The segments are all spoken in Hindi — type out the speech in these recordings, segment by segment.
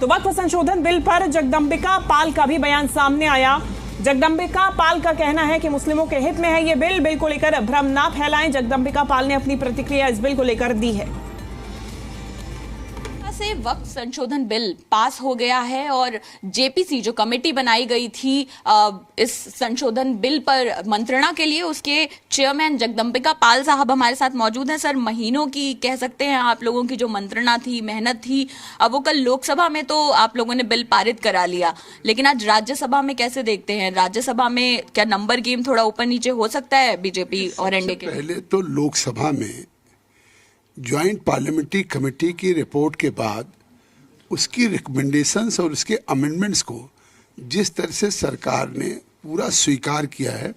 तो वक्फ संशोधन बिल पर जगदंबिका पाल का भी बयान सामने आया। जगदंबिका पाल का कहना है कि मुस्लिमों के हित में है ये बिल को लेकर भ्रम ना फैलाएं। जगदंबिका पाल ने अपनी प्रतिक्रिया इस बिल को लेकर दी है। से वक्फ संशोधन बिल पास हो गया है और जेपीसी जो कमेटी बनाई गई थी इस संशोधन बिल पर मंत्रणा के लिए, उसके चेयरमैन जगदंबिका पाल साहब हमारे साथ मौजूद हैं। सर, महीनों की कह सकते हैं आप लोगों की जो मंत्रणा थी, मेहनत थी, अब वो कल लोकसभा में तो आप लोगों ने बिल पारित करा लिया, लेकिन आज राज्यसभा में कैसे देखते हैं? राज्यसभा में क्या नंबर गेम थोड़ा ऊपर नीचे हो सकता है बीजेपी और एनडीए के? पहले तो लोकसभा में ज्वाइंट पार्लियामेंट्री कमेटी की रिपोर्ट के बाद उसकी रिकमेंडेशंस और उसके अमेंडमेंट्स को जिस तरह से सरकार ने पूरा स्वीकार किया है,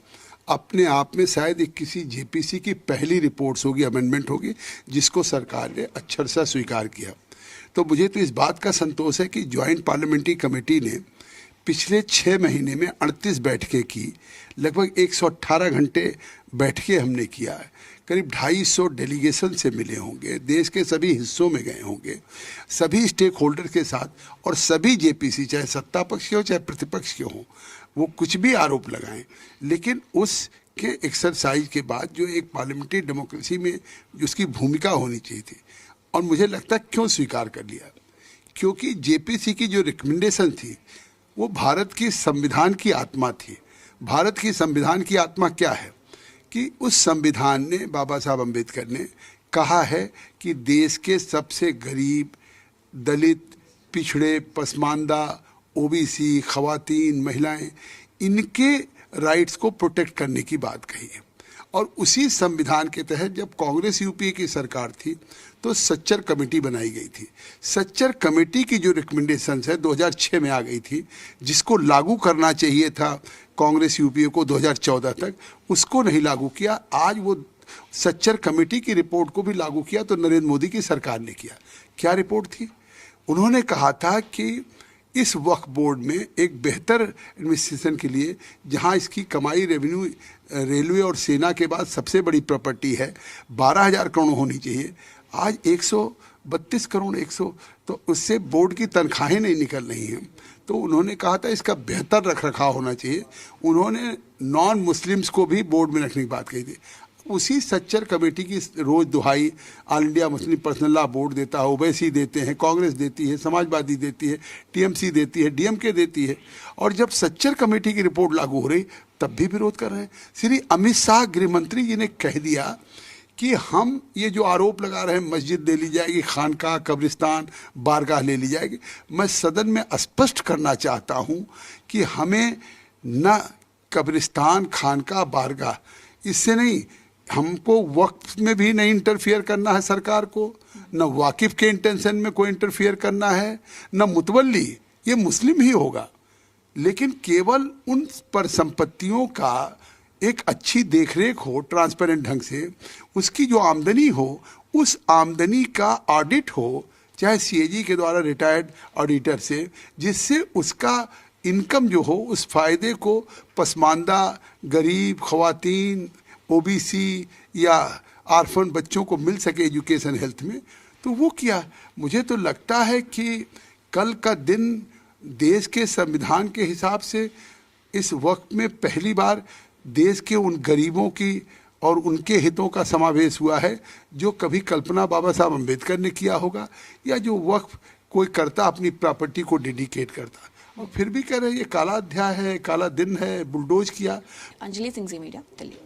अपने आप में शायद एक किसी जेपीसी की पहली रिपोर्ट्स होगी, अमेंडमेंट होगी, जिसको सरकार ने अक्षर से स्वीकार किया। तो मुझे तो इस बात का संतोष है कि ज्वाइंट पार्लियामेंट्री कमेटी ने पिछले 6 महीने में 38 बैठकें की, लगभग 118 घंटे बैठकें हमने किया है, करीब 250 डेलीगेशन से मिले होंगे, देश के सभी हिस्सों में गए होंगे, सभी स्टेक होल्डर के साथ, और सभी जेपीसी चाहे सत्ता पक्ष के हो चाहे प्रतिपक्ष के हो, वो कुछ भी आरोप लगाएं, लेकिन उसके एक्सरसाइज के बाद जो एक पार्लियामेंट्री डेमोक्रेसी में उसकी भूमिका होनी चाहिए थी, और मुझे लगता है क्यों स्वीकार कर लिया, क्योंकि जेपीसी की जो रिकमेंडेशन थी वो भारत की संविधान की आत्मा थी। भारत की संविधान की आत्मा क्या है कि उस संविधान ने, बाबा साहब अम्बेडकर ने कहा है कि देश के सबसे गरीब, दलित, पिछड़े, पसमानदा, ओबीसी, खवातीन, महिलाएं, इनके राइट्स को प्रोटेक्ट करने की बात कही है। और उसी संविधान के तहत जब कांग्रेस यूपीए की सरकार थी तो सच्चर कमेटी बनाई गई थी। सच्चर कमेटी की जो रिकमेंडेशंस है 2006 में आ गई थी, जिसको लागू करना चाहिए था कांग्रेस यूपीए को 2014 तक, उसको नहीं लागू किया। आज वो सच्चर कमेटी की रिपोर्ट को भी लागू किया तो नरेंद्र मोदी की सरकार ने किया। क्या रिपोर्ट थी? उन्होंने कहा था कि इस वक्फ बोर्ड में एक बेहतर एडमिनिस्ट्रेशन के लिए, जहां इसकी कमाई रेवेन्यू रेलवे और सेना के बाद सबसे बड़ी प्रॉपर्टी है, 12,000 करोड़ होनी चाहिए, आज 132 करोड़ 100, तो उससे बोर्ड की तनख्वाहें नहीं निकल रही हैं। तो उन्होंने कहा था इसका बेहतर रख रखाव होना चाहिए। उन्होंने नॉन मुस्लिम्स को भी बोर्ड में रखने की बात कही थी। उसी सच्चर कमेटी की रोज दुहाई all India Muslim personal law board देता है, ओवैसी देते हैं, कांग्रेस देती है, समाजवादी देती है, टीएमसी देती है, डीएमके देती है, और जब सच्चर कमेटी की रिपोर्ट लागू हो रही तब भी विरोध कर रहे हैं। श्री अमित शाह गृह मंत्री जी ने कह दिया कि हम ये जो आरोप लगा रहे हैं मस्जिद ले ली जाएगी, खानका, कब्रिस्तान, बारगाह ले ली जाएगी, मैं सदन में स्पष्ट करना चाहता हूँ कि हमें न कब्रिस्तान, खानका, बारगाह, इससे नहीं, हमको वक्फ में भी नहीं इंटरफियर करना है सरकार को, न वाकिफ के इंटेंशन में कोई इंटरफियर करना है, न मुतवल्ली, ये मुस्लिम ही होगा, लेकिन केवल उन पर संपत्तियों का एक अच्छी देखरेख हो, ट्रांसपेरेंट ढंग से, उसकी जो आमदनी हो उस आमदनी का ऑडिट हो, चाहे सीएजी के द्वारा रिटायर्ड ऑडिटर से, जिससे उसका इनकम जो हो उस फायदे को पसमानदा, गरीब, खवातीन, ओबीसी या आर्फन बच्चों को मिल सके एजुकेशन हेल्थ में। तो वो किया। मुझे तो लगता है कि कल का दिन देश के संविधान के हिसाब से इस वक्त में पहली बार देश के उन गरीबों की और उनके हितों का समावेश हुआ है जो कभी कल्पना बाबा साहब अम्बेडकर ने किया होगा, या जो वक्फ कोई करता अपनी प्रॉपर्टी को डेडिकेट करता, और फिर भी कह रहे ये काला अध्याय है, काला दिन है, बुलडोज किया। अंजलि सिंह, जी मीडिया, दिल्ली।